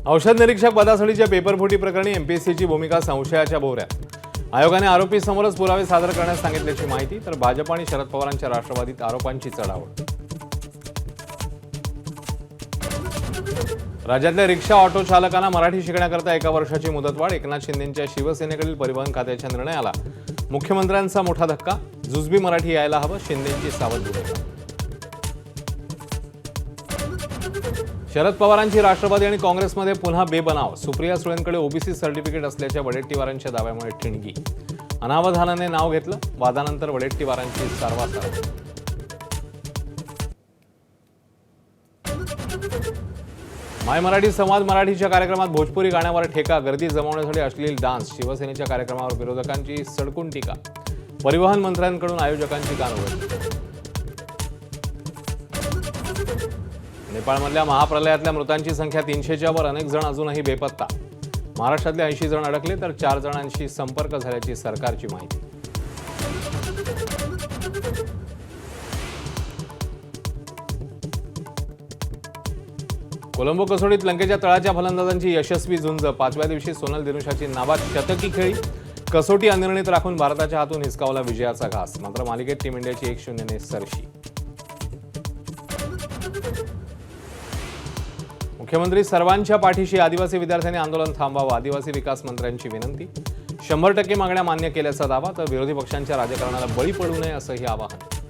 औषध निरीक्षक पदासाठीच्या पेपरफुटी प्रकरणी एमपीएससीची भूमिका संशयाच्या भोवऱ्यात। आयोगाने आरोपी समोरच पुरावे सादर करण्यास सांगितल्याची माहिती, तर भाजप आणि शरद पवारांच्या राष्ट्रवादीत आरोपांची चढाओढ। राज्यातल्या रिक्षा ऑटो चालकांना मराठी शिकण्याकरता 1 वर्षाची मुदतवाढ। एकनाथ शिंदेंच्या शिवसेनेकडील परिवहन खात्याच्या निर्णयाला मुख्यमंत्र्यांचा मोठा धक्का। जुजबी मराठी यायला हवं, शिंदेंची सावध भूमिका। शरद पवारांची राष्ट्रवादी आणि काँग्रेसमध्ये पुन्हा बेबनाव। सुप्रिया सुळेंकडे ओबीसी सर्टिफिकेट असल्याच्या वडेट्टीवारांच्या दाव्यामुळे ठिणगी। अनावधानाने नाव घेतलं, वादानंतर वडेट्टीवारांची सारवासारव। माय मराठी संवाद मराठीच्या कार्यक्रमात भोजपुरी गाण्यावर ठेका। गर्दी जमवण्यासाठी अश्लील डान्स। शिवसेनेच्या कार्यक्रमावर विरोधकांची सडकून टीका। परिवहन मंत्र्यांकडून आयोजकांची कानउघडणी। नेपाळमधल्या महाप्रलयातल्या मृतांची संख्या 300च्या वर। अनेक जण अजूनही बेपत्ता। महाराष्ट्रातले 80 जण अडकले, तर 4 जणांशी संपर्क झाल्याची सरकारची माहिती। कोलंबो कसोटीत लंकेच्या तळाच्या फलंदाजांची यशस्वी झुंज। 5व्या दिवशी सोनल दिनुशाची नाबाद शतकी खेळी। कसोटी अनिर्णित राखून भारताच्या हातून हिसकावला विजयाचा घास। मात्र मालिकेत टीम इंडियाची 1-0 ने सरशी। मुख्यमंत्री सर्वांच्या पाठीशी। आदिवासी विद्यार्थ्यांनी आंदोलन थांबवावं, आदिवासी विकास मंत्र्यांची विनंती। 100% मागण्या मान्य केल्याचा दावा, तर विरोधी पक्षांच्या राजकारणाला बळी पडू नये असंही आवाहन।